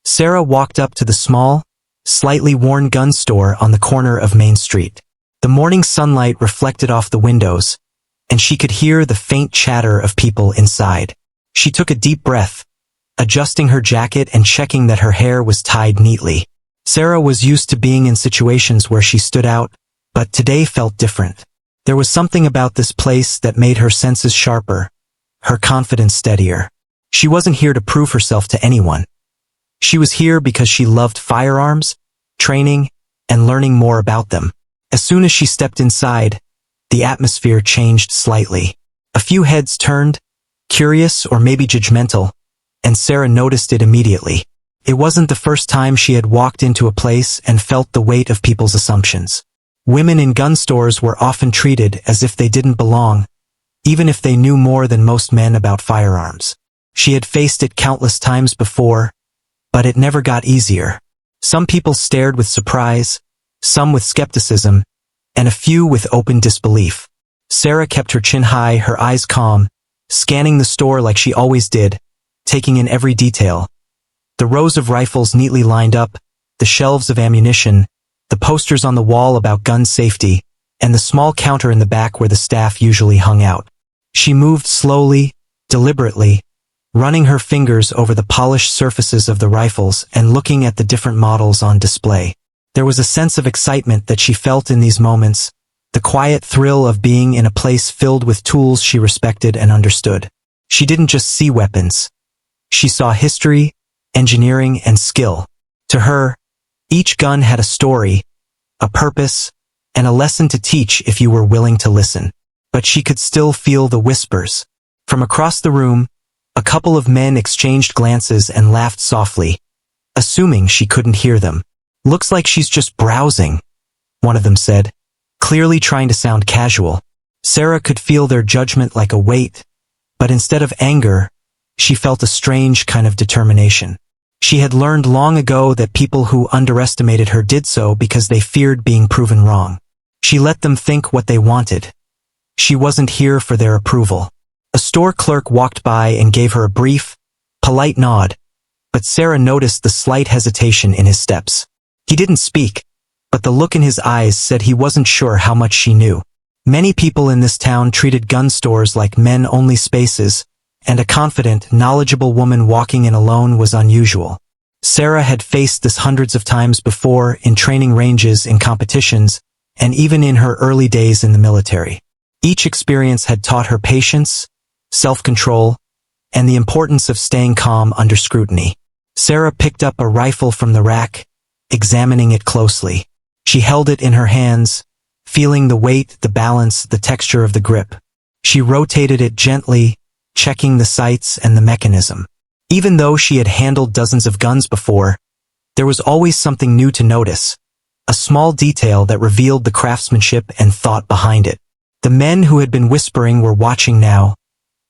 Sarah walked up to the small, slightly worn gun store on the corner of Main Street. The morning sunlight reflected off the windows, and she could hear the faint chatter of people inside. She took a deep breath, adjusting her jacket and checking that her hair was tied neatly. Sarah was used to being in situations where she stood out, but today felt different. There was something about this place that made her senses sharper, her confidence steadier. She wasn't here to prove herself to anyone. She was here because she loved firearms, training, and learning more about them. As soon as she stepped inside, the atmosphere changed slightly. A few heads turned, curious or maybe judgmental, and Sarah noticed it immediately. It wasn't the first time she had walked into a place and felt the weight of people's assumptions. Women in gun stores were often treated as if they didn't belong, even if they knew more than most men about firearms. She had faced it countless times before, but it never got easier. Some people stared with surprise, some with skepticism, and a few with open disbelief. Sarah kept her chin high, her eyes calm, scanning the store like she always did, taking in every detail. The rows of rifles neatly lined up, the shelves of ammunition, the posters on the wall about gun safety, and the small counter in the back where the staff usually hung out. She moved slowly, deliberately, running her fingers over the polished surfaces of the rifles and looking at the different models on display. There was a sense of excitement that she felt in these moments, the quiet thrill of being in a place filled with tools she respected and understood. She didn't just see weapons. She saw history, engineering, and skill. To her, each gun had a story, a purpose, and a lesson to teach if you were willing to listen. But she could still feel the whispers. From across the room, a couple of men exchanged glances and laughed softly, assuming she couldn't hear them. "Looks like she's just browsing," one of them said, clearly trying to sound casual. Sarah could feel their judgment like a weight, but instead of anger, she felt a strange kind of determination. She had learned long ago that people who underestimated her did so because they feared being proven wrong. She let them think what they wanted. She wasn't here for their approval. A store clerk walked by and gave her a brief, polite nod, but Sarah noticed the slight hesitation in his steps. He didn't speak, but the look in his eyes said he wasn't sure how much she knew. Many people in this town treated gun stores like men-only spaces, and a confident, knowledgeable woman walking in alone was unusual. Sarah had faced this hundreds of times before in training ranges, in competitions, and even in her early days in the military. Each experience had taught her patience, self-control, and the importance of staying calm under scrutiny. Sarah picked up a rifle from the rack, examining it closely. She held it in her hands, feeling the weight, the balance, the texture of the grip. She rotated it gently, checking the sights and the mechanism. Even though she had handled dozens of guns before, there was always something new to notice, a small detail that revealed the craftsmanship and thought behind it. The men who had been whispering were watching now,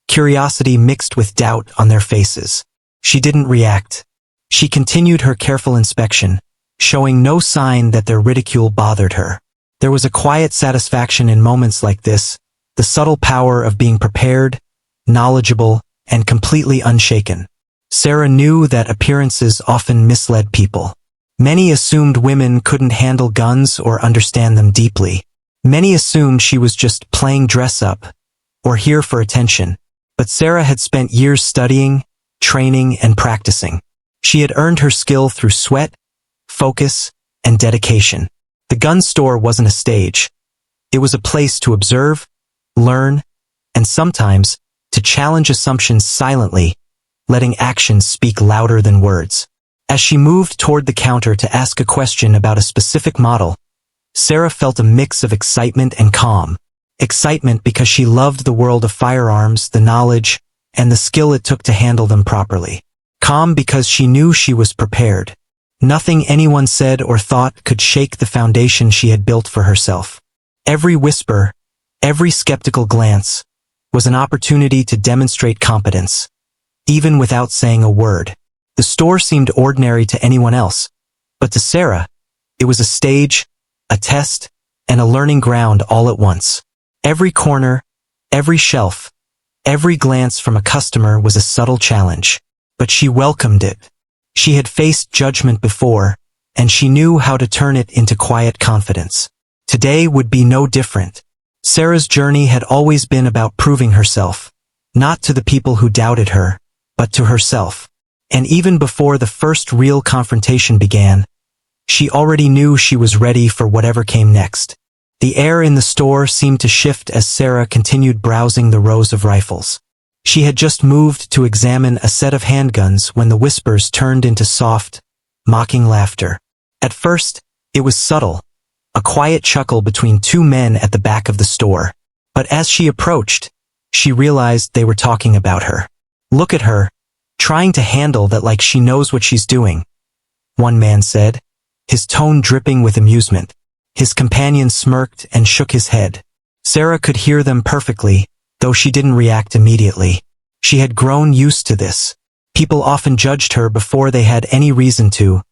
curiosity mixed with doubt on their faces. She didn't react. She continued her careful inspection, showing no sign that their ridicule bothered her. There was a quiet satisfaction in moments like this, the subtle power of being prepared, knowledgeable, and completely unshaken. Sarah knew that appearances often misled people. Many assumed women couldn't handle guns or understand them deeply. Many assumed she was just playing dress-up, or here for attention. But Sarah had spent years studying, training, and practicing. She had earned her skill through sweat, focus, and dedication. The gun store wasn't a stage. It was a place to observe, learn, and sometimes to challenge assumptions silently, letting actions speak louder than words. As she moved toward the counter to ask a question about a specific model, Sarah felt a mix of excitement and calm. Excitement because she loved the world of firearms, the knowledge, and the skill it took to handle them properly. Calm because she knew she was prepared. Nothing anyone said or thought could shake the foundation she had built for herself. Every whisper, every skeptical glance, was an opportunity to demonstrate competence, even without saying a word. The store seemed ordinary to anyone else, but to Sarah, it was a stage, a test, and a learning ground all at once. Every corner, every shelf, every glance from a customer was a subtle challenge, but she welcomed it. She had faced judgment before, and she knew how to turn it into quiet confidence. Today would be no different. Sarah's journey had always been about proving herself, not to the people who doubted her, but to herself. And even before the first real confrontation began, she already knew she was ready for whatever came next. The air in the store seemed to shift as Sarah continued browsing the rows of rifles. She had just moved to examine a set of handguns when the whispers turned into soft, mocking laughter. At first, it was subtle, a quiet chuckle between two men at the back of the store. But as she approached, she realized they were talking about her. "Look at her, trying to handle that like she knows what she's doing," one man said, his tone dripping with amusement. His companion smirked and shook his head. Sarah could hear them perfectly, though she didn't react immediately. She had grown used to this. People often judged her before they had any reason to,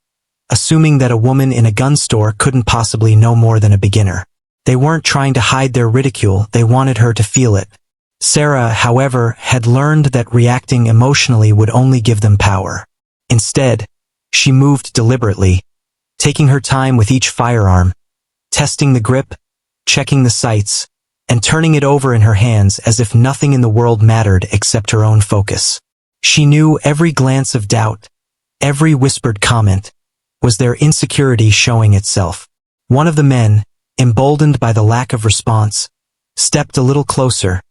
assuming that a woman in a gun store couldn't possibly know more than a beginner. They weren't trying to hide their ridicule, they wanted her to feel it. Sarah, however, had learned that reacting emotionally would only give them power. Instead, she moved deliberately, taking her time with each firearm, testing the grip, checking the sights, and turning it over in her hands as if nothing in the world mattered except her own focus. She knew every glance of doubt, every whispered comment, was their insecurity showing itself. One of the men, emboldened by the lack of response, stepped a little closer,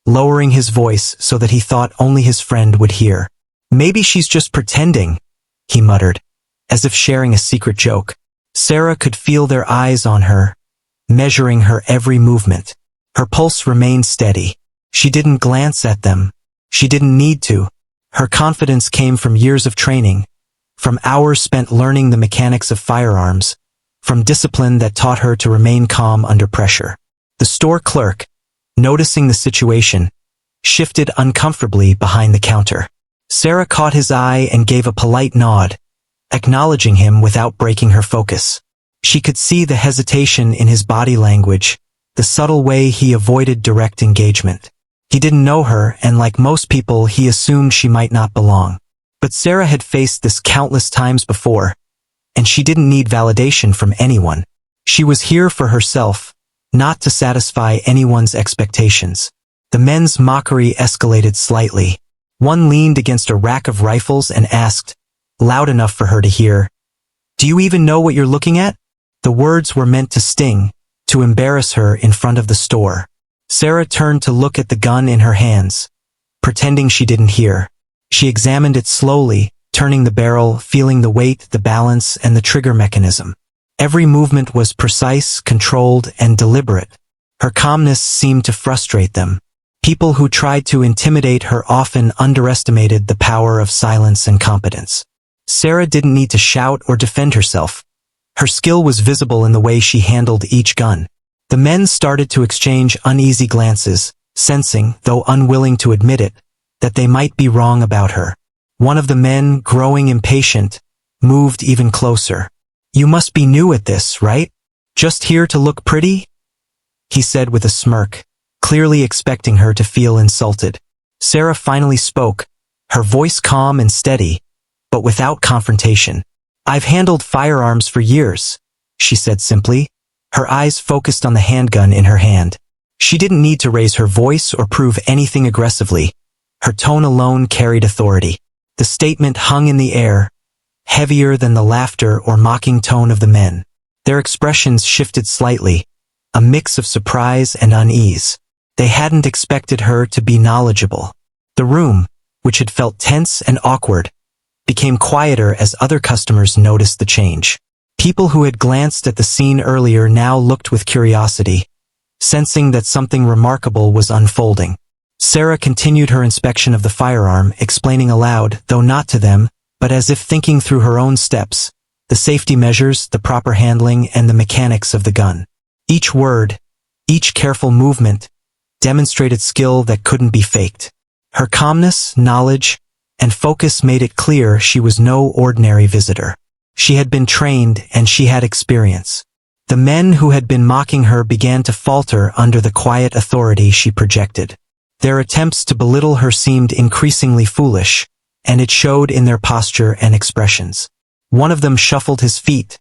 lowering his voice so that he thought only his friend would hear. "Maybe she's just pretending," he muttered, as if sharing a secret joke. Sarah could feel their eyes on her, measuring her every movement. Her pulse remained steady. She didn't glance at them. She didn't need to. Her confidence came from years of training, from hours spent learning the mechanics of firearms, from discipline that taught her to remain calm under pressure. The store clerk, noticing the situation, shifted uncomfortably behind the counter. Sarah caught his eye and gave a polite nod, acknowledging him without breaking her focus. She could see the hesitation in his body language, the subtle way he avoided direct engagement. He didn't know her, and like most people, he assumed she might not belong. But Sarah had faced this countless times before, and she didn't need validation from anyone. She was here for herself, not to satisfy anyone's expectations. The men's mockery escalated slightly. One leaned against a rack of rifles and asked, loud enough for her to hear, "Do you even know what you're looking at?" The words were meant to sting, to embarrass her in front of the store. Sarah turned to look at the gun in her hands, pretending she didn't hear. She examined it slowly, turning the barrel, feeling the weight, the balance, and the trigger mechanism. Every movement was precise, controlled, and deliberate. Her calmness seemed to frustrate them. People who tried to intimidate her often underestimated the power of silence and competence. Sarah didn't need to shout or defend herself. Her skill was visible in the way she handled each gun. The men started to exchange uneasy glances, sensing, though unwilling to admit it, that they might be wrong about her. One of the men, growing impatient, moved even closer. "You must be new at this, right? Just here to look pretty?" he said with a smirk, clearly expecting her to feel insulted. Sarah finally spoke, her voice calm and steady, but without confrontation. "I've handled firearms for years," she said simply, her eyes focused on the handgun in her hand. She didn't need to raise her voice or prove anything aggressively. Her tone alone carried authority. The statement hung in the air, heavier than the laughter or mocking tone of the men. Their expressions shifted slightly, a mix of surprise and unease. They hadn't expected her to be knowledgeable. The room, which had felt tense and awkward, became quieter as other customers noticed the change. People who had glanced at the scene earlier now looked with curiosity, sensing that something remarkable was unfolding. Sarah continued her inspection of the firearm, explaining aloud, though not to them, but as if thinking through her own steps, the safety measures, the proper handling, and the mechanics of the gun. Each word, each careful movement, demonstrated skill that couldn't be faked. Her calmness, knowledge, and focus made it clear she was no ordinary visitor. She had been trained and she had experience. The men who had been mocking her began to falter under the quiet authority she projected. Their attempts to belittle her seemed increasingly foolish, and it showed in their posture and expressions. One of them shuffled his feet,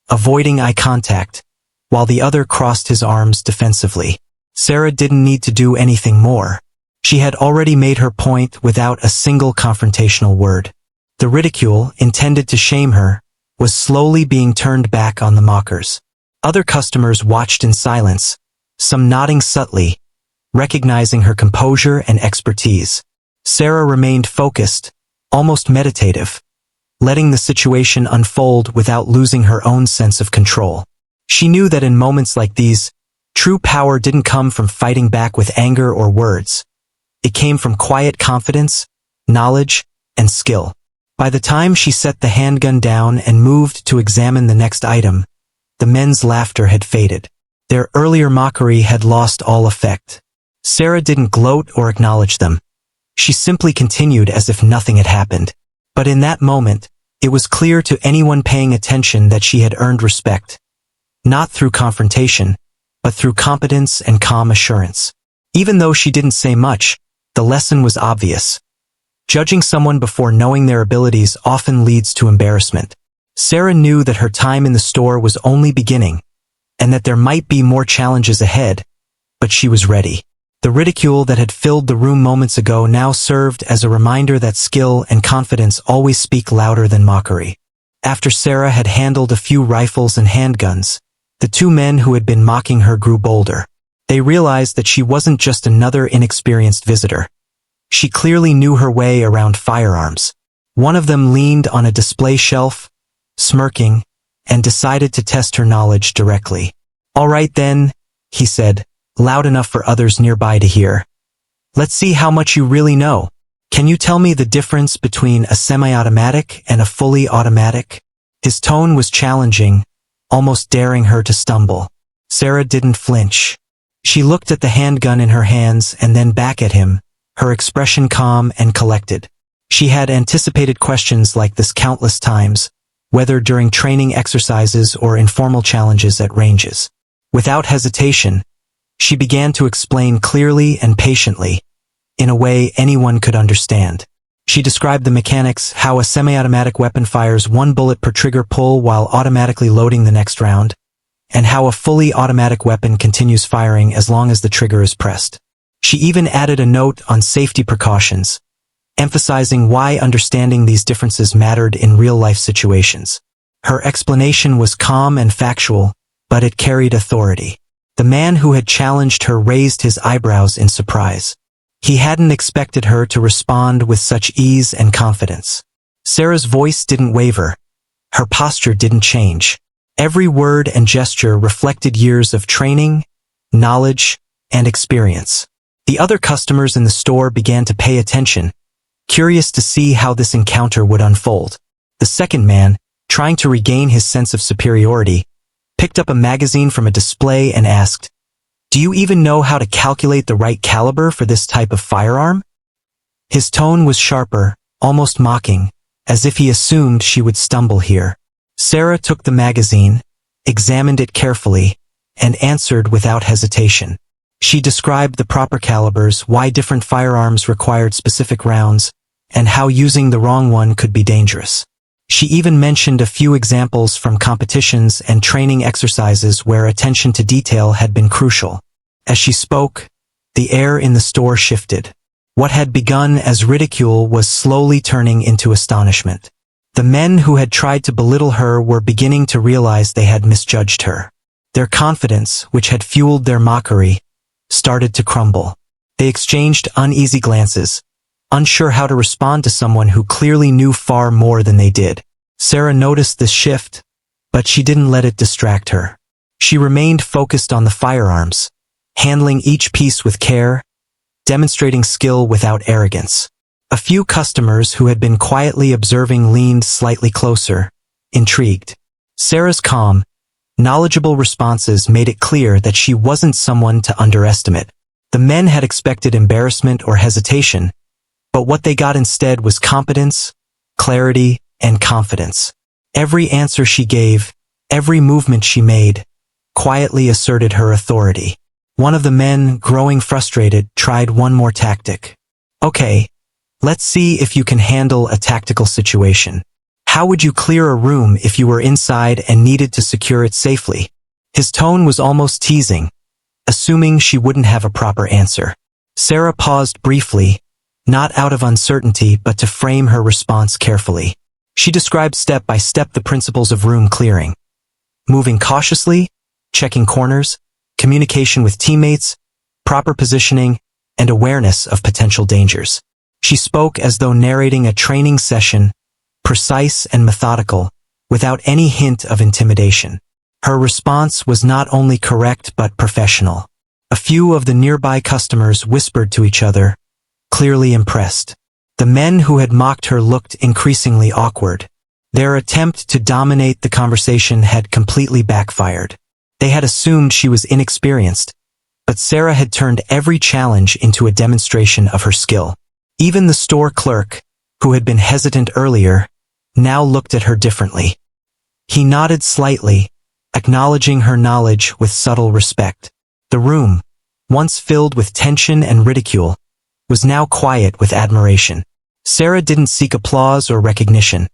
avoiding eye contact, while the other crossed his arms defensively. Sarah didn't need to do anything more. She had already made her point without a single confrontational word. The ridicule, intended to shame her, was slowly being turned back on the mockers. Other customers watched in silence, some nodding subtly, recognizing her composure and expertise. Sarah remained focused, almost meditative, letting the situation unfold without losing her own sense of control. She knew that in moments like these, true power didn't come from fighting back with anger or words. It came from quiet confidence, knowledge, and skill. By the time she set the handgun down and moved to examine the next item, the men's laughter had faded. Their earlier mockery had lost all effect. Sarah didn't gloat or acknowledge them. She simply continued as if nothing had happened. But in that moment, it was clear to anyone paying attention that she had earned respect. Not through confrontation, but through competence and calm assurance. Even though she didn't say much, the lesson was obvious. Judging someone before knowing their abilities often leads to embarrassment. Sarah knew that her time in the store was only beginning, and that there might be more challenges ahead, but she was ready. The ridicule that had filled the room moments ago now served as a reminder that skill and confidence always speak louder than mockery. After Sarah had handled a few rifles and handguns, the two men who had been mocking her grew bolder. They realized that she wasn't just another inexperienced visitor. She clearly knew her way around firearms. One of them leaned on a display shelf, smirking, and decided to test her knowledge directly. "All right then," he said, loud enough for others nearby to hear. "Let's see how much you really know. Can you tell me the difference between a semi-automatic and a fully automatic?" His tone was challenging, almost daring her to stumble. Sarah didn't flinch. She looked at the handgun in her hands and then back at him, her expression calm and collected. She had anticipated questions like this countless times, whether during training exercises or informal challenges at ranges. Without hesitation, she began to explain clearly and patiently, in a way anyone could understand. She described the mechanics, how a semi-automatic weapon fires one bullet per trigger pull while automatically loading the next round, and how a fully automatic weapon continues firing as long as the trigger is pressed. She even added a note on safety precautions, emphasizing why understanding these differences mattered in real-life situations. Her explanation was calm and factual, but it carried authority. The man who had challenged her raised his eyebrows in surprise. He hadn't expected her to respond with such ease and confidence. Sarah's voice didn't waver. Her posture didn't change. Every word and gesture reflected years of training, knowledge, and experience. The other customers in the store began to pay attention, curious to see how this encounter would unfold. The second man, trying to regain his sense of superiority, picked up a magazine from a display and asked, "Do you even know how to calculate the right caliber for this type of firearm?" His tone was sharper, almost mocking, as if he assumed she would stumble here. Sarah took the magazine, examined it carefully, and answered without hesitation. She described the proper calibers, why different firearms required specific rounds, and how using the wrong one could be dangerous. She even mentioned a few examples from competitions and training exercises where attention to detail had been crucial. As she spoke, the air in the store shifted. What had begun as ridicule was slowly turning into astonishment. The men who had tried to belittle her were beginning to realize they had misjudged her. Their confidence, which had fueled their mockery, started to crumble. They exchanged uneasy glances, unsure how to respond to someone who clearly knew far more than they did. Sarah noticed this shift, but she didn't let it distract her. She remained focused on the firearms, handling each piece with care, demonstrating skill without arrogance. A few customers who had been quietly observing leaned slightly closer, intrigued. Sarah's calm, knowledgeable responses made it clear that she wasn't someone to underestimate. The men had expected embarrassment or hesitation, but what they got instead was competence, clarity, and confidence. Every answer she gave, every movement she made, quietly asserted her authority. One of the men, growing frustrated, tried one more tactic. "Okay, Let's see if you can handle a tactical situation. How would you clear a room if you were inside and needed to secure it safely? His tone was almost teasing, assuming she wouldn't have a proper answer. Sarah paused briefly, not out of uncertainty but to frame her response carefully. She described step by step the principles of room clearing. Moving cautiously, checking corners, communication with teammates, proper positioning, and awareness of potential dangers. She spoke as though narrating a training session, precise and methodical, without any hint of intimidation. Her response was not only correct but professional. A few of the nearby customers whispered to each other, clearly impressed. The men who had mocked her looked increasingly awkward. Their attempt to dominate the conversation had completely backfired. They had assumed she was inexperienced, but Sarah had turned every challenge into a demonstration of her skill. Even the store clerk, who had been hesitant earlier, now looked at her differently. He nodded slightly, acknowledging her knowledge with subtle respect. The room, once filled with tension and ridicule, was now quiet with admiration. Sarah didn't seek applause or recognition.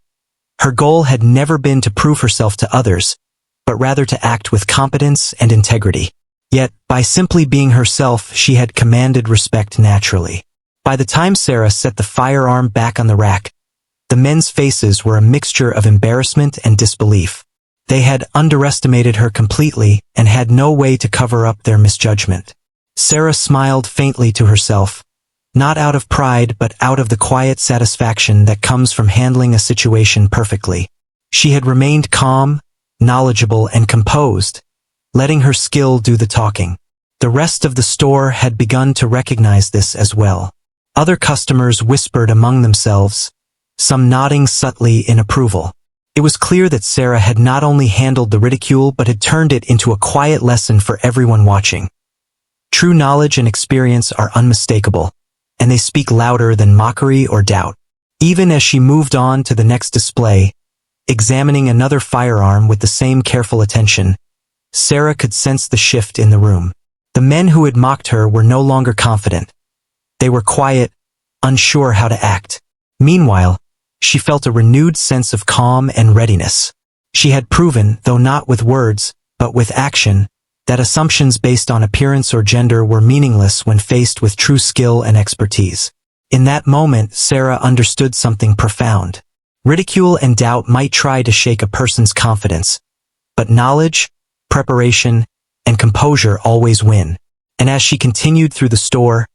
Her goal had never been to prove herself to others, but rather to act with competence and integrity. Yet, by simply being herself, she had commanded respect naturally. By the time Sarah set the firearm back on the rack, the men's faces were a mixture of embarrassment and disbelief. They had underestimated her completely and had no way to cover up their misjudgment. Sarah smiled faintly to herself, not out of pride but out of the quiet satisfaction that comes from handling a situation perfectly. She had remained calm, knowledgeable, and composed, letting her skill do the talking. The rest of the store had begun to recognize this as well. Other customers whispered among themselves, some nodding subtly in approval. It was clear that Sarah had not only handled the ridicule but had turned it into a quiet lesson for everyone watching. True knowledge and experience are unmistakable, and they speak louder than mockery or doubt. Even as she moved on to the next display, examining another firearm with the same careful attention, Sarah could sense the shift in the room. The men who had mocked her were no longer confident. They were quiet, unsure how to act. Meanwhile, she felt a renewed sense of calm and readiness. She had proven, though not with words, but with action, that assumptions based on appearance or gender were meaningless when faced with true skill and expertise. In that moment, Sarah understood something profound. Ridicule and doubt might try to shake a person's confidence, but knowledge, preparation, and composure always win. And as she continued through the store,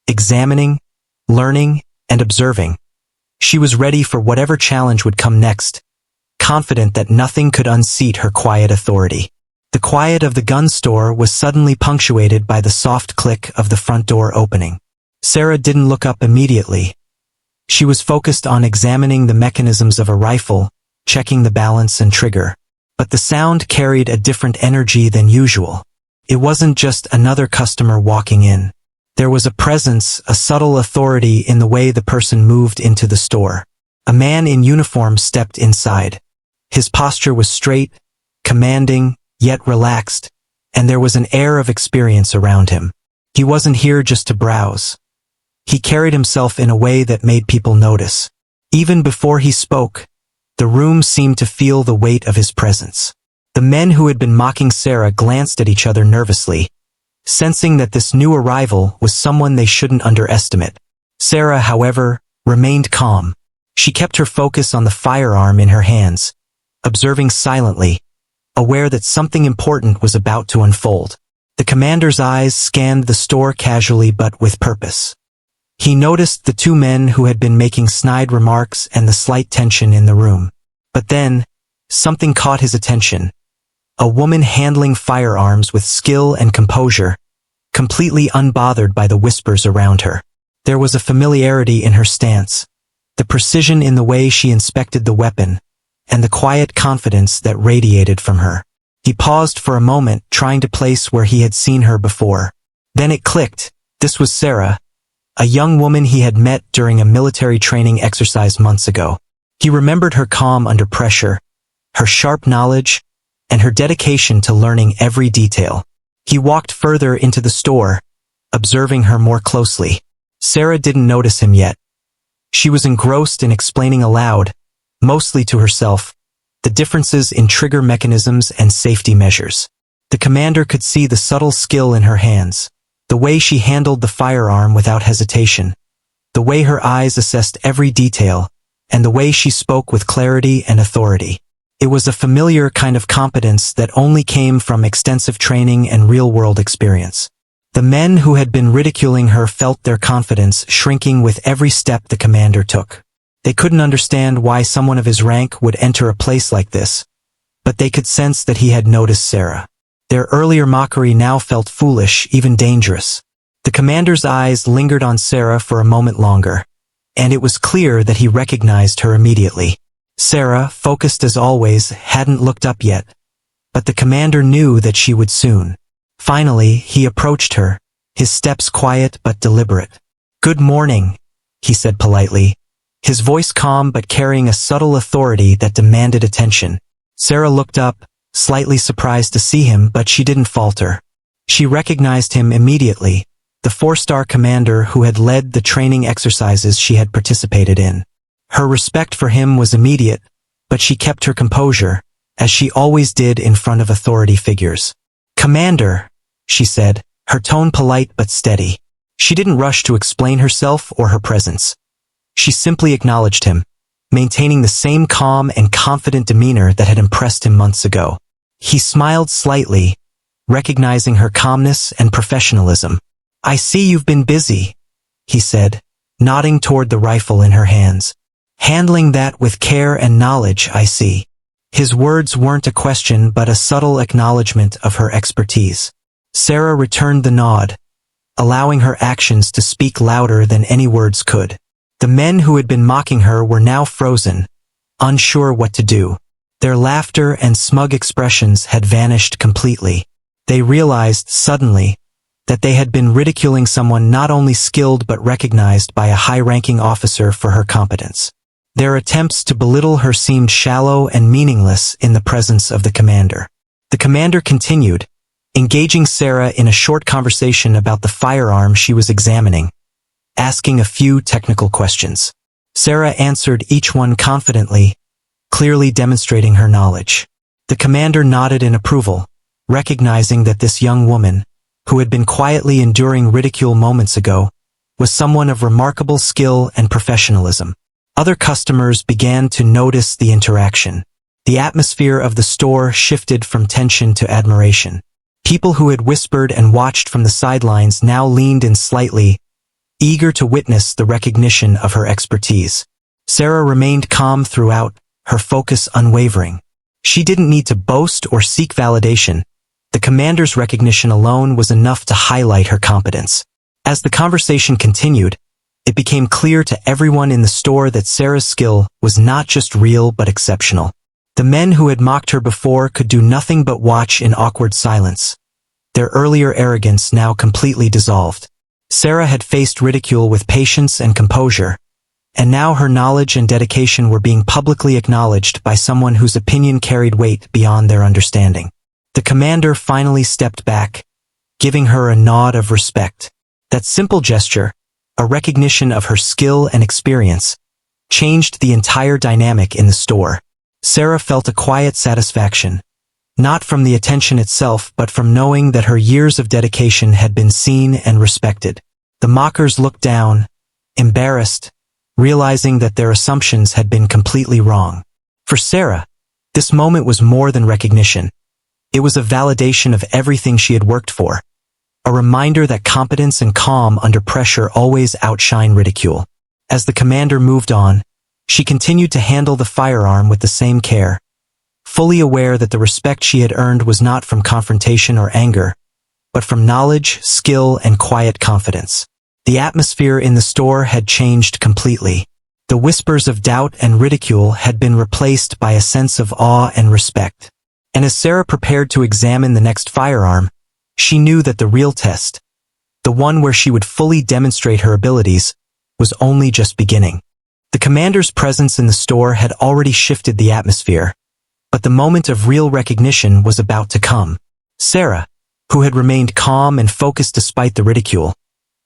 examining, learning, and observing, she was ready for whatever challenge would come next, confident that nothing could unseat her quiet authority. The quiet of the gun store was suddenly punctuated by the soft click of the front door opening. Sarah didn't look up immediately. She was focused on examining the mechanisms of a rifle, checking the balance and trigger. But the sound carried a different energy than usual. It wasn't just another customer walking in. There was a presence, a subtle authority in the way the person moved into the store. A man in uniform stepped inside. His posture was straight, commanding, yet relaxed, and there was an air of experience around him. He wasn't here just to browse. He carried himself in a way that made people notice. Even before he spoke, the room seemed to feel the weight of his presence. The men who had been mocking Sarah glanced at each other nervously, sensing that this new arrival was someone they shouldn't underestimate. Sarah, however, remained calm. She kept her focus on the firearm in her hands, observing silently, aware that something important was about to unfold. The commander's eyes scanned the store casually but with purpose. He noticed the two men who had been making snide remarks and the slight tension in the room. But then, something caught his attention. A woman handling firearms with skill and composure, completely unbothered by the whispers around her. There was a familiarity in her stance, the precision in the way she inspected the weapon, and the quiet confidence that radiated from her. He paused for a moment, trying to place where he had seen her before. Then it clicked. This was Sarah, a young woman he had met during a military training exercise months ago. He remembered her calm under pressure, her sharp knowledge, and her dedication to learning every detail. He walked further into the store, observing her more closely. Sarah didn't notice him yet. She was engrossed in explaining aloud, mostly to herself, the differences in trigger mechanisms and safety measures. The commander could see the subtle skill in her hands, the way she handled the firearm without hesitation, the way her eyes assessed every detail, and the way she spoke with clarity and authority. It was a familiar kind of competence that only came from extensive training and real-world experience. The men who had been ridiculing her felt their confidence shrinking with every step the commander took. They couldn't understand why someone of his rank would enter a place like this, but they could sense that he had noticed Sarah. Their earlier mockery now felt foolish, even dangerous. The commander's eyes lingered on Sarah for a moment longer, and it was clear that he recognized her immediately. Sarah, focused as always, hadn't looked up yet, but the commander knew that she would soon. Finally, he approached her, his steps quiet but deliberate. "Good morning," he said politely, his voice calm but carrying a subtle authority that demanded attention. Sarah looked up, slightly surprised to see him, but she didn't falter. She recognized him immediately, the 4-star commander who had led the training exercises she had participated in. Her respect for him was immediate, but she kept her composure, as she always did in front of authority figures. "Commander," she said, her tone polite but steady. She didn't rush to explain herself or her presence. She simply acknowledged him, maintaining the same calm and confident demeanor that had impressed him months ago. He smiled slightly, recognizing her calmness and professionalism. "I see you've been busy," he said, nodding toward the rifle in her hands. "Handling that with care and knowledge, I see." His words weren't a question but a subtle acknowledgement of her expertise. Sarah returned the nod, allowing her actions to speak louder than any words could. The men who had been mocking her were now frozen, unsure what to do. Their laughter and smug expressions had vanished completely. They realized suddenly that they had been ridiculing someone not only skilled but recognized by a high-ranking officer for her competence. Their attempts to belittle her seemed shallow and meaningless in the presence of the commander. The commander continued, engaging Sarah in a short conversation about the firearm she was examining, asking a few technical questions. Sarah answered each one confidently, clearly demonstrating her knowledge. The commander nodded in approval, recognizing that this young woman, who had been quietly enduring ridicule moments ago, was someone of remarkable skill and professionalism. Other customers began to notice the interaction. The atmosphere of the store shifted from tension to admiration. People who had whispered and watched from the sidelines now leaned in slightly, eager to witness the recognition of her expertise. Sarah remained calm throughout, her focus unwavering. She didn't need to boast or seek validation. The commander's recognition alone was enough to highlight her competence. As the conversation continued, it became clear to everyone in the store that Sarah's skill was not just real but exceptional. The men who had mocked her before could do nothing but watch in awkward silence. Their earlier arrogance now completely dissolved. Sarah had faced ridicule with patience and composure, and now her knowledge and dedication were being publicly acknowledged by someone whose opinion carried weight beyond their understanding. The commander finally stepped back, giving her a nod of respect. That simple gesture, a recognition of her skill and experience, changed the entire dynamic in the store. Sarah felt a quiet satisfaction, not from the attention itself but from knowing that her years of dedication had been seen and respected. The mockers looked down, embarrassed, realizing that their assumptions had been completely wrong. For Sarah, this moment was more than recognition. It was a validation of everything she had worked for, a reminder that competence and calm under pressure always outshine ridicule. As the commander moved on, she continued to handle the firearm with the same care, fully aware that the respect she had earned was not from confrontation or anger, but from knowledge, skill, and quiet confidence. The atmosphere in the store had changed completely. The whispers of doubt and ridicule had been replaced by a sense of awe and respect. And as Sarah prepared to examine the next firearm, she knew that the real test, the one where she would fully demonstrate her abilities, was only just beginning. The commander's presence in the store had already shifted the atmosphere, but the moment of real recognition was about to come. Sarah, who had remained calm and focused despite the ridicule,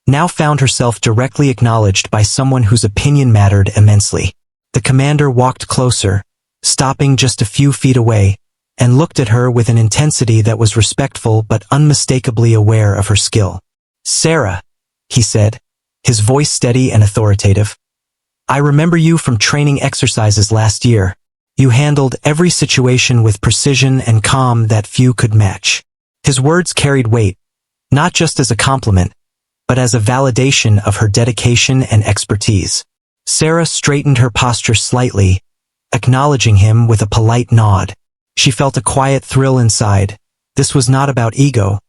now found herself directly acknowledged by someone whose opinion mattered immensely. The commander walked closer, stopping just a few feet away, and looked at her with an intensity that was respectful but unmistakably aware of her skill. "Sarah," he said, his voice steady and authoritative, "I remember you from training exercises last year. You handled every situation with precision and calm that few could match." His words carried weight, not just as a compliment, but as a validation of her dedication and expertise. Sarah straightened her posture slightly, acknowledging him with a polite nod. She felt a quiet thrill inside. This was not about ego,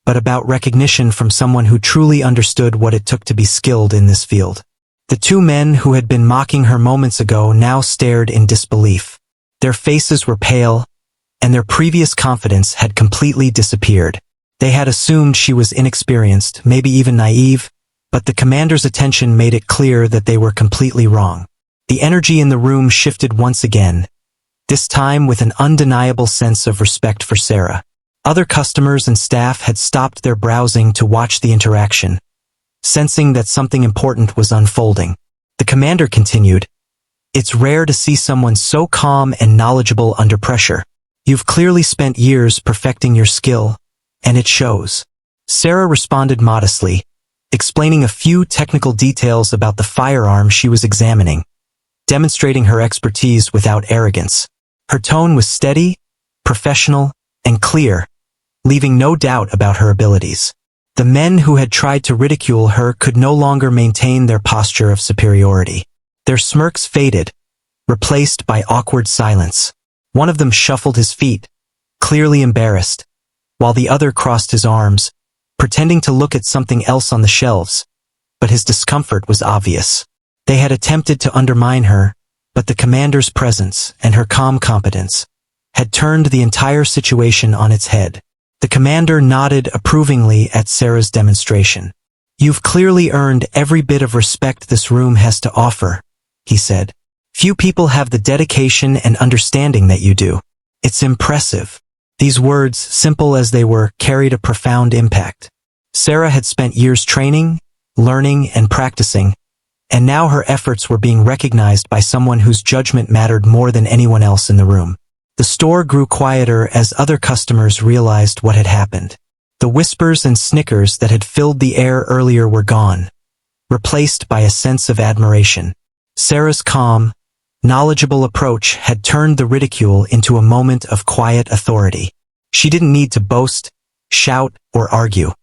but about recognition from someone who truly understood what it took to be skilled in this field. The two men who had been mocking her moments ago now stared in disbelief. Their faces were pale, and their previous confidence had completely disappeared. They had assumed she was inexperienced, maybe even naive, but the commander's attention made it clear that they were completely wrong. The energy in the room shifted once again, this time with an undeniable sense of respect for Sarah. Other customers and staff had stopped their browsing to watch the interaction, sensing that something important was unfolding. The commander continued, "It's rare to see someone so calm and knowledgeable under pressure. You've clearly spent years perfecting your skill, and it shows." Sarah responded modestly, explaining a few technical details about the firearm she was examining, demonstrating her expertise without arrogance. Her tone was steady, professional, and clear, leaving no doubt about her abilities. The men who had tried to ridicule her could no longer maintain their posture of superiority. Their smirks faded, replaced by awkward silence. One of them shuffled his feet, clearly embarrassed, while the other crossed his arms, pretending to look at something else on the shelves, but his discomfort was obvious. They had attempted to undermine her, but the commander's presence and her calm competence had turned the entire situation on its head. The commander nodded approvingly at Sarah's demonstration. "You've clearly earned every bit of respect this room has to offer," he said. "Few people have the dedication and understanding that you do. It's impressive." These words, simple as they were, carried a profound impact. Sarah had spent years training, learning, and practicing, and now her efforts were being recognized by someone whose judgment mattered more than anyone else in the room. The store grew quieter as other customers realized what had happened. The whispers and snickers that had filled the air earlier were gone, replaced by a sense of admiration. Sarah's calm, knowledgeable approach had turned the ridicule into a moment of quiet authority. She didn't need to boast, shout, or argue.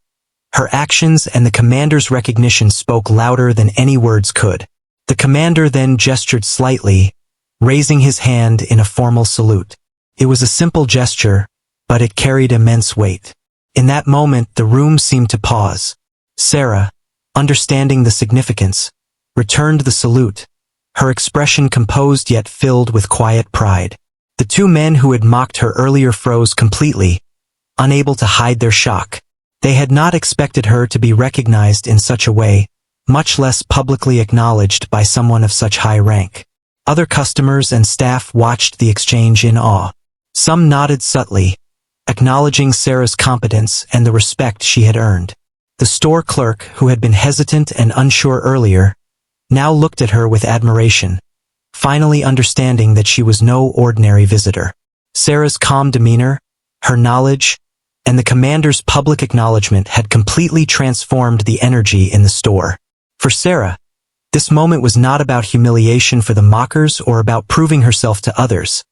Her actions and the commander's recognition spoke louder than any words could. The commander then gestured slightly, raising his hand in a formal salute. It was a simple gesture, but it carried immense weight. In that moment, the room seemed to pause. Sarah, understanding the significance, returned the salute, her expression composed yet filled with quiet pride. The two men who had mocked her earlier froze completely, unable to hide their shock. They had not expected her to be recognized in such a way, much less publicly acknowledged by someone of such high rank. Other customers and staff watched the exchange in awe. Some nodded subtly, acknowledging Sarah's competence and the respect she had earned. The store clerk, who had been hesitant and unsure earlier, now looked at her with admiration, finally understanding that she was no ordinary visitor. Sarah's calm demeanor, her knowledge, and the commander's public acknowledgement had completely transformed the energy in the store. For Sarah, this moment was not about humiliation for the mockers or about proving herself to others.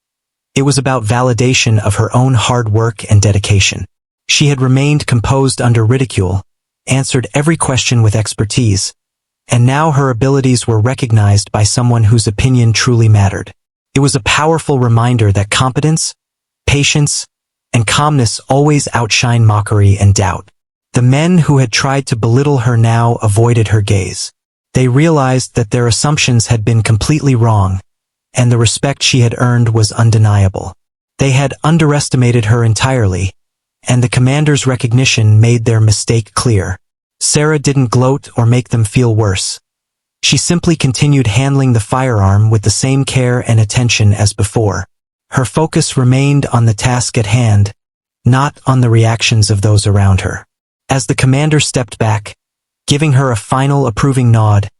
It was about validation of her own hard work and dedication. She had remained composed under ridicule, answered every question with expertise, and now her abilities were recognized by someone whose opinion truly mattered. It was a powerful reminder that competence, patience, and calmness always outshine mockery and doubt. The men who had tried to belittle her now avoided her gaze. They realized that their assumptions had been completely wrong, and the respect she had earned was undeniable. They had underestimated her entirely, and the commander's recognition made their mistake clear. Sarah didn't gloat or make them feel worse. She simply continued handling the firearm with the same care and attention as before. Her focus remained on the task at hand, not on the reactions of those around her. As the commander stepped back, Giving her a final approving nod,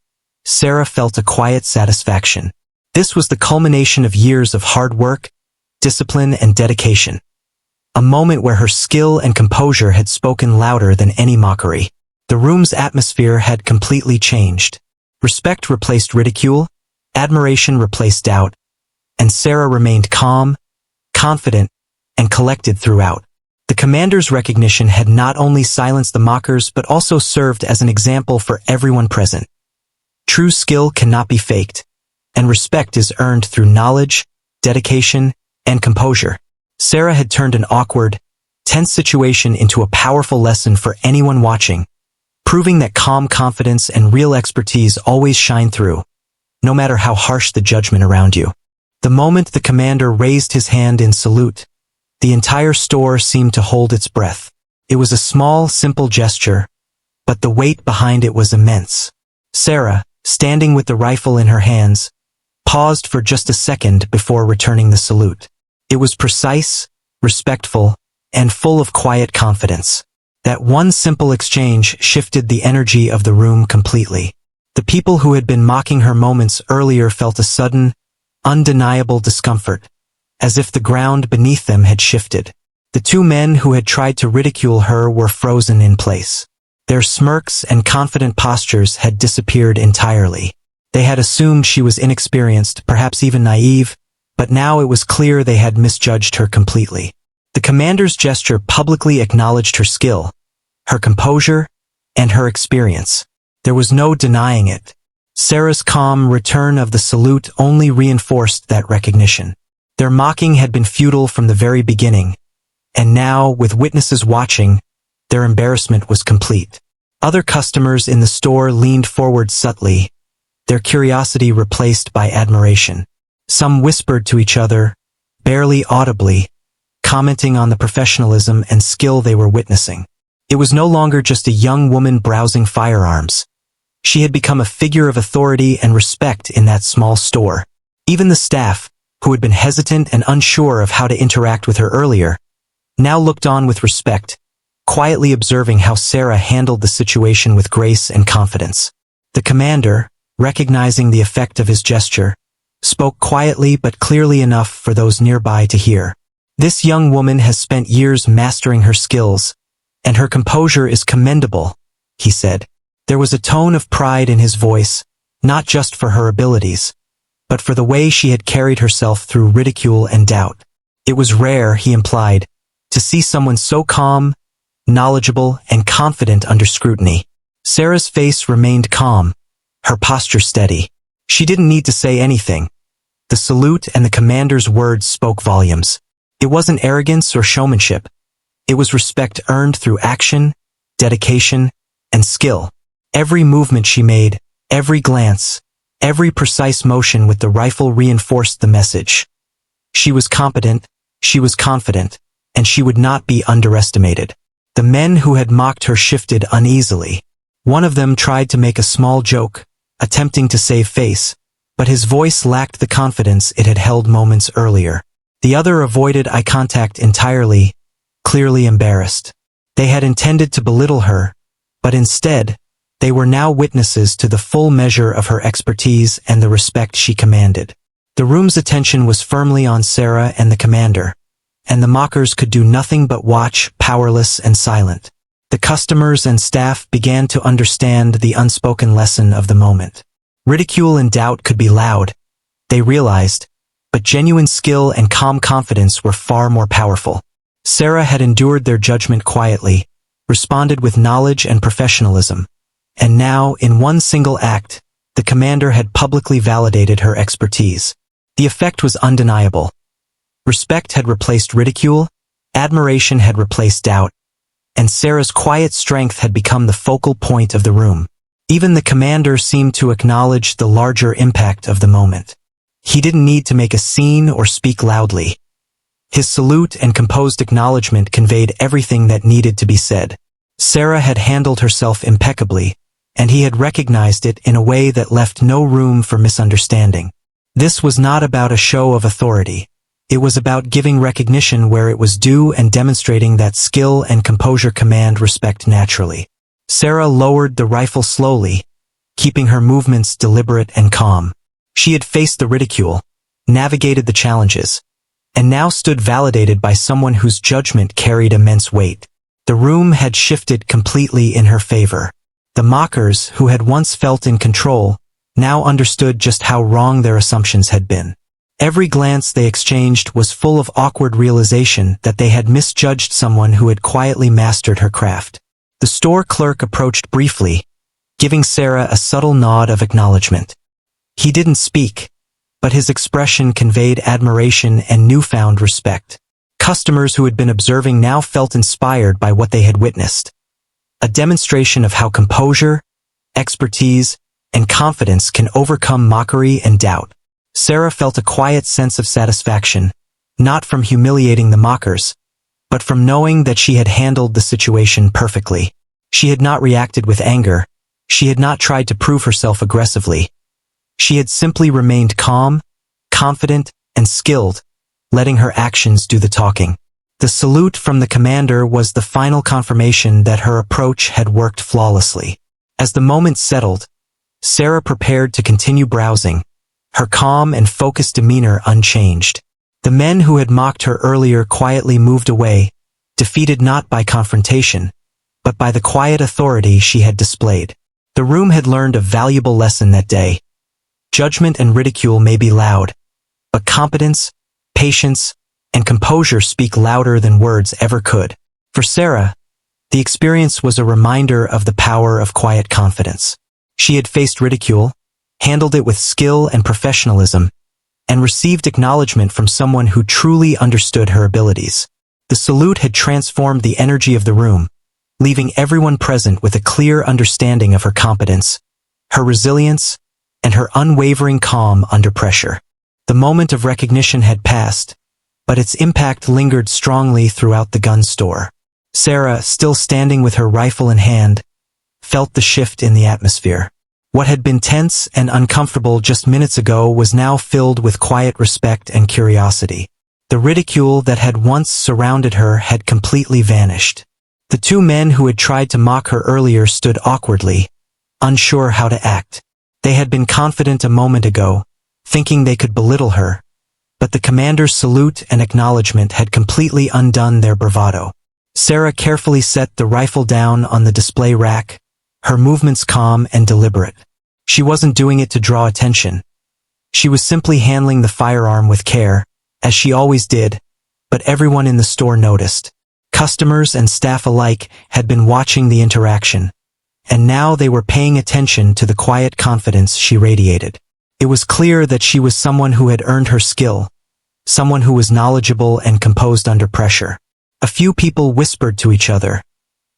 Sarah felt a quiet satisfaction. This was the culmination of years of hard work, discipline, and dedication. A moment where her skill and composure had spoken louder than any mockery. The room's atmosphere had completely changed. Respect replaced ridicule, admiration replaced doubt, and Sarah remained calm, confident, and collected throughout. The commander's recognition had not only silenced the mockers but also served as an example for everyone present. True skill cannot be faked, and respect is earned through knowledge, dedication, and composure. Sarah had turned an awkward, tense situation into a powerful lesson for anyone watching, proving that calm confidence and real expertise always shine through, no matter how harsh the judgment around you. The moment the commander raised his hand in salute, the entire store seemed to hold its breath. It was a small, simple gesture, but the weight behind it was immense. Sarah, standing with the rifle in her hands, paused for just a second before returning the salute. It was precise, respectful, and full of quiet confidence. That one simple exchange shifted the energy of the room completely. The people who had been mocking her moments earlier felt a sudden, undeniable discomfort, as if the ground beneath them had shifted. The two men who had tried to ridicule her were frozen in place. Their smirks and confident postures had disappeared entirely. They had assumed she was inexperienced, perhaps even naive, but now it was clear they had misjudged her completely. The commander's gesture publicly acknowledged her skill, her composure, and her experience. There was no denying it. Sarah's calm return of the salute only reinforced that recognition. Their mocking had been futile from the very beginning, and now, with witnesses watching, their embarrassment was complete. Other customers in the store leaned forward subtly, their curiosity replaced by admiration. Some whispered to each other, barely audibly, commenting on the professionalism and skill they were witnessing. It was no longer just a young woman browsing firearms. She had become a figure of authority and respect in that small store. Even the staff, who had been hesitant and unsure of how to interact with her earlier, now looked on with respect, quietly observing how Sarah handled the situation with grace and confidence. The commander, recognizing the effect of his gesture, spoke quietly but clearly enough for those nearby to hear. This young woman has spent years mastering her skills, and her composure is commendable, he said. There was a tone of pride in his voice, not just for her abilities, but for the way she had carried herself through ridicule and doubt. It was rare, he implied, to see someone so calm, knowledgeable, and confident under scrutiny. Sarah's face remained calm, her posture steady. She didn't need to say anything. The salute and the commander's words spoke volumes. It wasn't arrogance or showmanship. It was respect earned through action, dedication, and skill. Every movement she made, every glance, every precise motion with the rifle reinforced the message. She was competent, she was confident, and she would not be underestimated. The men who had mocked her shifted uneasily. One of them tried to make a small joke, attempting to save face, but his voice lacked the confidence it had held moments earlier. The other avoided eye contact entirely, clearly embarrassed. They had intended to belittle her, but instead, they were now witnesses to the full measure of her expertise and the respect she commanded. The room's attention was firmly on Sarah and the commander, and the mockers could do nothing but watch, powerless and silent. The customers and staff began to understand the unspoken lesson of the moment. Ridicule and doubt could be loud, they realized, but genuine skill and calm confidence were far more powerful. Sarah had endured their judgment quietly, responded with knowledge and professionalism, and now, in one single act, the commander had publicly validated her expertise. The effect was undeniable. Respect had replaced ridicule, admiration had replaced doubt, and Sarah's quiet strength had become the focal point of the room. Even the commander seemed to acknowledge the larger impact of the moment. He didn't need to make a scene or speak loudly. His salute and composed acknowledgement conveyed everything that needed to be said. Sarah had handled herself impeccably, and he had recognized it in a way that left no room for misunderstanding. This was not about a show of authority. It was about giving recognition where it was due and demonstrating that skill and composure command respect naturally. Sarah lowered the rifle slowly, keeping her movements deliberate and calm. She had faced the ridicule, navigated the challenges, and now stood validated by someone whose judgment carried immense weight. The room had shifted completely in her favor. The mockers, who had once felt in control, now understood just how wrong their assumptions had been. Every glance they exchanged was full of awkward realization that they had misjudged someone who had quietly mastered her craft. The store clerk approached briefly, giving Sarah a subtle nod of acknowledgement. He didn't speak, but his expression conveyed admiration and newfound respect. Customers who had been observing now felt inspired by what they had witnessed. A demonstration of how composure, expertise, and confidence can overcome mockery and doubt. Sarah felt a quiet sense of satisfaction, not from humiliating the mockers, but from knowing that she had handled the situation perfectly. She had not reacted with anger. She had not tried to prove herself aggressively. She had simply remained calm, confident, and skilled, letting her actions do the talking. The salute from the commander was the final confirmation that her approach had worked flawlessly. As the moment settled, Sarah prepared to continue browsing, her calm and focused demeanor unchanged. The men who had mocked her earlier quietly moved away, defeated not by confrontation, but by the quiet authority she had displayed. The room had learned a valuable lesson that day. Judgment and ridicule may be loud, but competence, patience, and composure speak louder than words ever could. For Sarah, the experience was a reminder of the power of quiet confidence. She had faced ridicule, handled it with skill and professionalism, and received acknowledgement from someone who truly understood her abilities. The salute had transformed the energy of the room, leaving everyone present with a clear understanding of her competence, her resilience, and her unwavering calm under pressure. The moment of recognition had passed, but its impact lingered strongly throughout the gun store. Sarah, still standing with her rifle in hand, felt the shift in the atmosphere. What had been tense and uncomfortable just minutes ago was now filled with quiet respect and curiosity. The ridicule that had once surrounded her had completely vanished. The two men who had tried to mock her earlier stood awkwardly, unsure how to act. They had been confident a moment ago, thinking they could belittle her, but the commander's salute and acknowledgement had completely undone their bravado. Sarah carefully set the rifle down on the display rack, her movements calm and deliberate. She wasn't doing it to draw attention. She was simply handling the firearm with care, as she always did, but everyone in the store noticed. Customers and staff alike had been watching the interaction, and now they were paying attention to the quiet confidence she radiated. It was clear that she was someone who had earned her skill, someone who was knowledgeable and composed under pressure. A few people whispered to each other,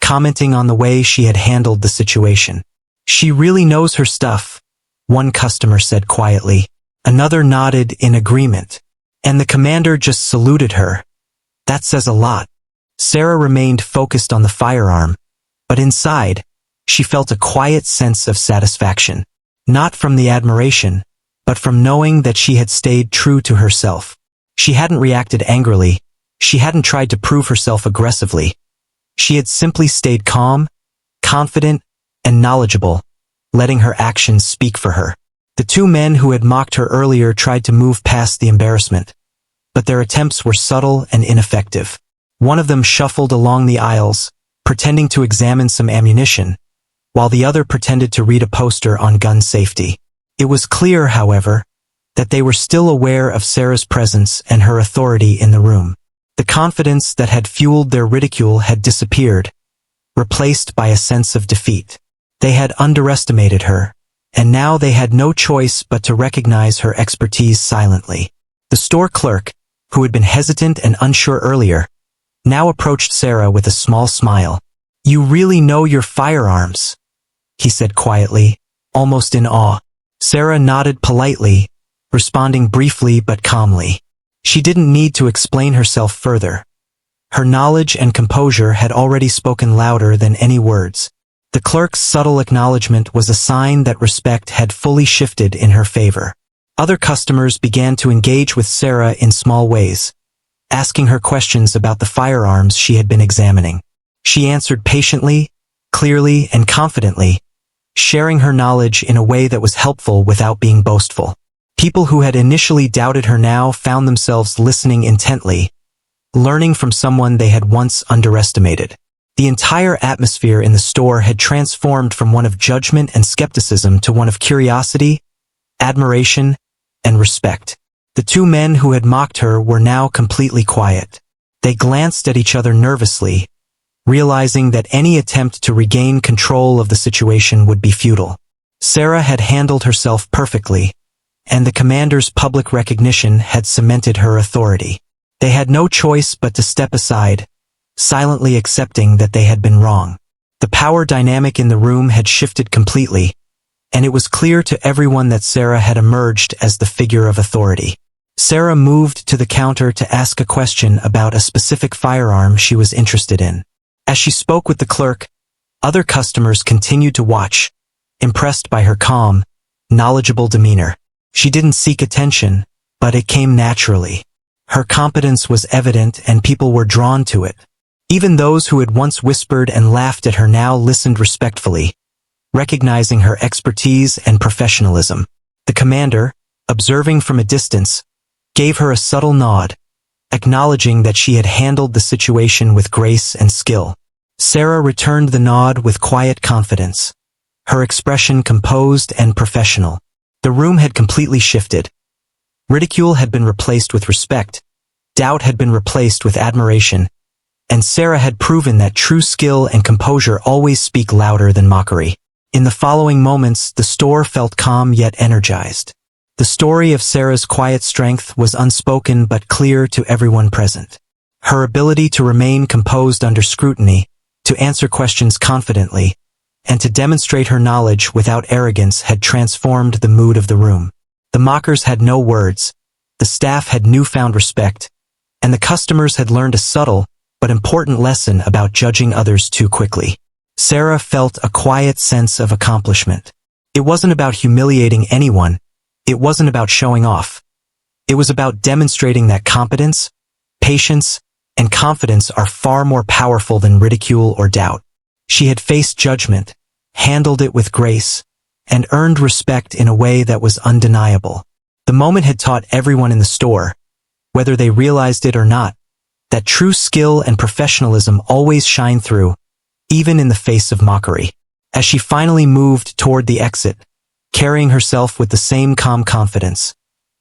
commenting on the way she had handled the situation. "She really knows her stuff," one customer said quietly. Another nodded in agreement. "And the commander just saluted her. That says a lot." Sarah remained focused on the firearm, but inside, she felt a quiet sense of satisfaction. Not from the admiration, but from knowing that she had stayed true to herself. She hadn't reacted angrily. She hadn't tried to prove herself aggressively. She had simply stayed calm, confident, and knowledgeable, letting her actions speak for her. The two men who had mocked her earlier tried to move past the embarrassment, but their attempts were subtle and ineffective. One of them shuffled along the aisles, pretending to examine some ammunition, while the other pretended to read a poster on gun safety. It was clear, however, that they were still aware of Sarah's presence and her authority in the room. The confidence that had fueled their ridicule had disappeared, replaced by a sense of defeat. They had underestimated her, and now they had no choice but to recognize her expertise silently. The store clerk, who had been hesitant and unsure earlier, now approached Sarah with a small smile. "You really know your firearms," he said quietly, almost in awe. Sarah nodded politely, responding briefly but calmly. She didn't need to explain herself further. Her knowledge and composure had already spoken louder than any words. The clerk's subtle acknowledgement was a sign that respect had fully shifted in her favor. Other customers began to engage with Sarah in small ways, asking her questions about the firearms she had been examining. She answered patiently, clearly and confidently, sharing her knowledge in a way that was helpful without being boastful. People who had initially doubted her now found themselves listening intently, learning from someone they had once underestimated. The entire atmosphere in the store had transformed from one of judgment and skepticism to one of curiosity, admiration, and respect. The two men who had mocked her were now completely quiet. They glanced at each other nervously, realizing that any attempt to regain control of the situation would be futile. Sarah had handled herself perfectly, and the commander's public recognition had cemented her authority. They had no choice but to step aside, silently accepting that they had been wrong. The power dynamic in the room had shifted completely, and it was clear to everyone that Sarah had emerged as the figure of authority. Sarah moved to the counter to ask a question about a specific firearm she was interested in. As she spoke with the clerk, other customers continued to watch, impressed by her calm, knowledgeable demeanor. She didn't seek attention, but it came naturally. Her competence was evident and people were drawn to it. Even those who had once whispered and laughed at her now listened respectfully, recognizing her expertise and professionalism. The commander, observing from a distance, gave her a subtle nod, acknowledging that she had handled the situation with grace and skill. Sarah returned the nod with quiet confidence, her expression composed and professional. The room had completely shifted. Ridicule had been replaced with respect, doubt had been replaced with admiration, and Sarah had proven that true skill and composure always speak louder than mockery. In the following moments, the store felt calm yet energized. The story of Sarah's quiet strength was unspoken but clear to everyone present. Her ability to remain composed under scrutiny, to answer questions confidently, and to demonstrate her knowledge without arrogance had transformed the mood of the room. The mockers had no words, the staff had newfound respect, and the customers had learned a subtle but important lesson about judging others too quickly. Sarah felt a quiet sense of accomplishment. It wasn't about humiliating anyone, it wasn't about showing off. It was about demonstrating that competence, patience, and confidence are far more powerful than ridicule or doubt. She had faced judgment, handled it with grace, and earned respect in a way that was undeniable. The moment had taught everyone in the store, whether they realized it or not, that true skill and professionalism always shine through, even in the face of mockery. As she finally moved toward the exit, carrying herself with the same calm confidence,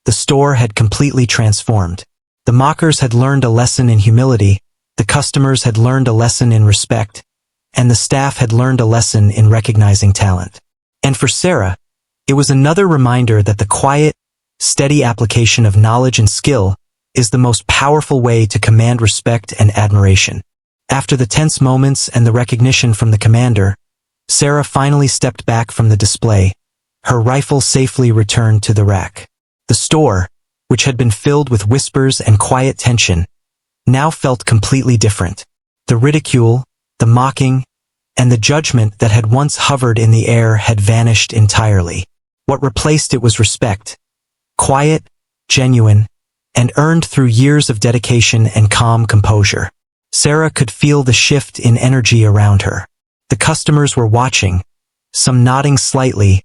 the store had completely transformed. The mockers had learned a lesson in humility, the customers had learned a lesson in respect, and the staff had learned a lesson in recognizing talent. And for Sarah, it was another reminder that the quiet, steady application of knowledge and skill is the most powerful way to command respect and admiration. After the tense moments and the recognition from the commander, Sarah finally stepped back from the display, her rifle safely returned to the rack. The store, which had been filled with whispers and quiet tension, now felt completely different. The ridicule, the mocking, and the judgment that had once hovered in the air had vanished entirely. What replaced it was respect, quiet, genuine, and earned through years of dedication and calm composure. Sarah could feel the shift in energy around her. The customers were watching, some nodding slightly,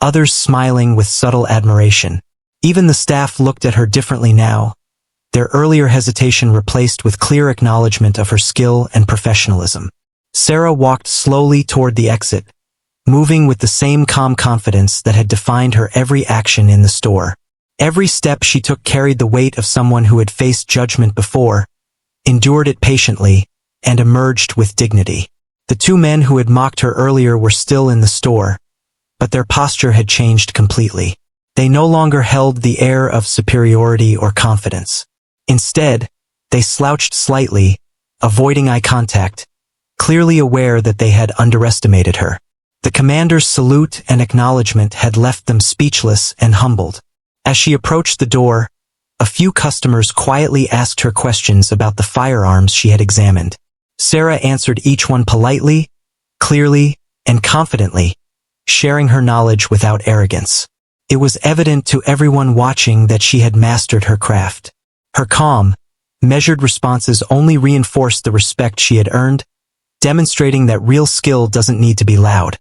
others smiling with subtle admiration. Even the staff looked at her differently now, their earlier hesitation replaced with clear acknowledgement of her skill and professionalism. Sarah walked slowly toward the exit, moving with the same calm confidence that had defined her every action in the store. Every step she took carried the weight of someone who had faced judgment before, endured it patiently, and emerged with dignity. The two men who had mocked her earlier were still in the store, but their posture had changed completely. They no longer held the air of superiority or confidence. Instead, they slouched slightly, avoiding eye contact, clearly aware that they had underestimated her. The commander's salute and acknowledgement had left them speechless and humbled. As she approached the door, a few customers quietly asked her questions about the firearms she had examined. Sarah answered each one politely, clearly, and confidently, sharing her knowledge without arrogance. It was evident to everyone watching that she had mastered her craft. Her calm, measured responses only reinforced the respect she had earned, demonstrating that real skill doesn't need to be loud.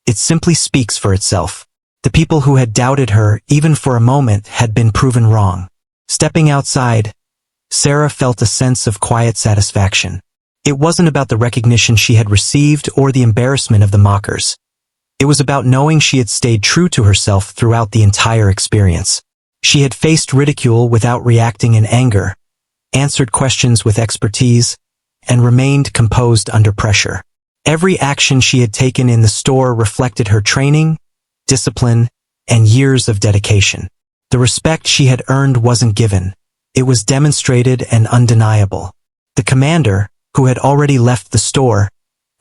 It simply speaks for itself. The people who had doubted her, even for a moment, had been proven wrong. Stepping outside, Sarah felt a sense of quiet satisfaction. It wasn't about the recognition she had received or the embarrassment of the mockers. It was about knowing she had stayed true to herself throughout the entire experience. She had faced ridicule without reacting in anger, answered questions with expertise, and remained composed under pressure. Every action she had taken in the store reflected her training, discipline, and years of dedication. The respect she had earned wasn't given. It was demonstrated and undeniable. The commander, who had already left the store,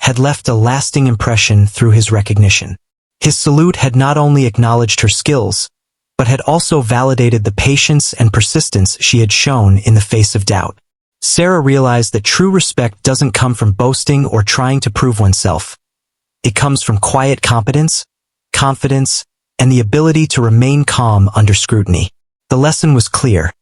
had left a lasting impression through his recognition. His salute had not only acknowledged her skills, but had also validated the patience and persistence she had shown in the face of doubt. Sarah realized that true respect doesn't come from boasting or trying to prove oneself. It comes from quiet competence, confidence, and the ability to remain calm under scrutiny. The lesson was clear.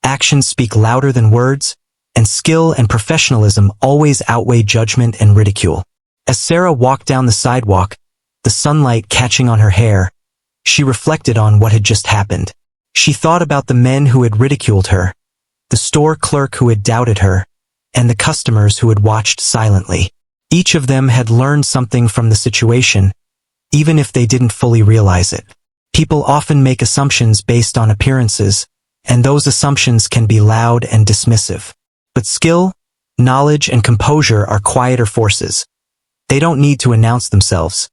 Actions speak louder than words, and skill and professionalism always outweigh judgment and ridicule. As Sarah walked down the sidewalk, the sunlight catching on her hair, she reflected on what had just happened. She thought about the men who had ridiculed her, the store clerk who had doubted her, and the customers who had watched silently. Each of them had learned something from the situation, even if they didn't fully realize it. People often make assumptions based on appearances, and those assumptions can be loud and dismissive. But skill, knowledge, and composure are quieter forces. They don't need to announce themselves,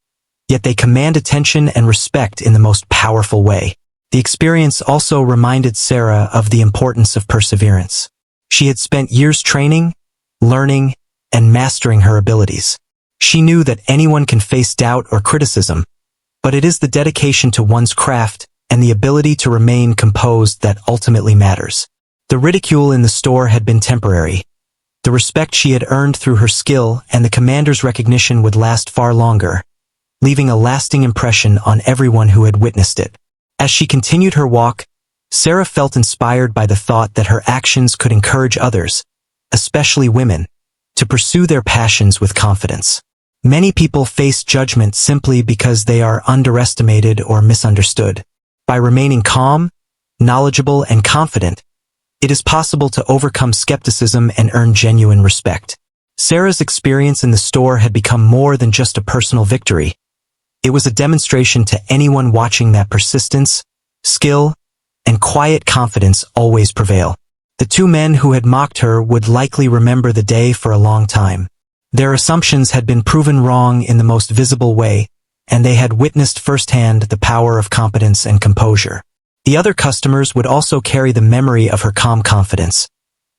yet they command attention and respect in the most powerful way. The experience also reminded Sarah of the importance of perseverance. She had spent years training, learning, and mastering her abilities. She knew that anyone can face doubt or criticism, but it is the dedication to one's craft and the ability to remain composed that ultimately matters. The ridicule in the store had been temporary. The respect she had earned through her skill and the commander's recognition would last far longer, leaving a lasting impression on everyone who had witnessed it. As she continued her walk, Sarah felt inspired by the thought that her actions could encourage others, especially women, to pursue their passions with confidence. Many people face judgment simply because they are underestimated or misunderstood. By remaining calm, knowledgeable, and confident, it is possible to overcome skepticism and earn genuine respect. Sarah's experience in the store had become more than just a personal victory. It was a demonstration to anyone watching that persistence, skill, and quiet confidence always prevail. The two men who had mocked her would likely remember the day for a long time. Their assumptions had been proven wrong in the most visible way, and they had witnessed firsthand the power of competence and composure. The other customers would also carry the memory of her calm confidence,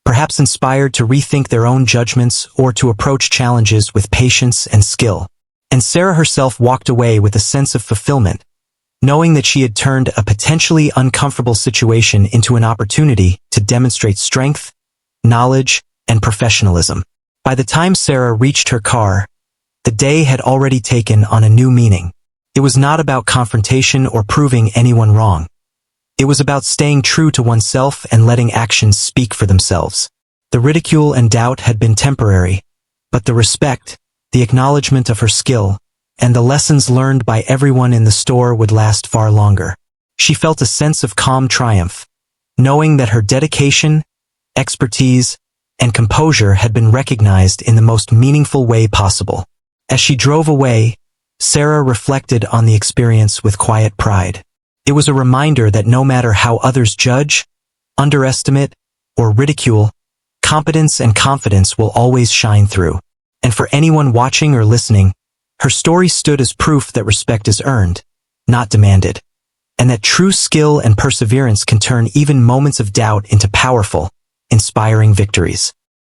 perhaps inspired to rethink their own judgments or to approach challenges with patience and skill. And Sarah herself walked away with a sense of fulfillment, knowing that she had turned a potentially uncomfortable situation into an opportunity to demonstrate strength, knowledge, and professionalism. By the time Sarah reached her car, the day had already taken on a new meaning. It was not about confrontation or proving anyone wrong. It was about staying true to oneself and letting actions speak for themselves. The ridicule and doubt had been temporary, but the respect, the acknowledgement of her skill, and the lessons learned by everyone in the store would last far longer. She felt a sense of calm triumph, knowing that her dedication, expertise, and composure had been recognized in the most meaningful way possible. As she drove away, Sarah reflected on the experience with quiet pride. It was a reminder that no matter how others judge, underestimate, or ridicule, competence and confidence will always shine through. And for anyone watching or listening, her story stood as proof that respect is earned, not demanded, and that true skill and perseverance can turn even moments of doubt into powerful, inspiring victories.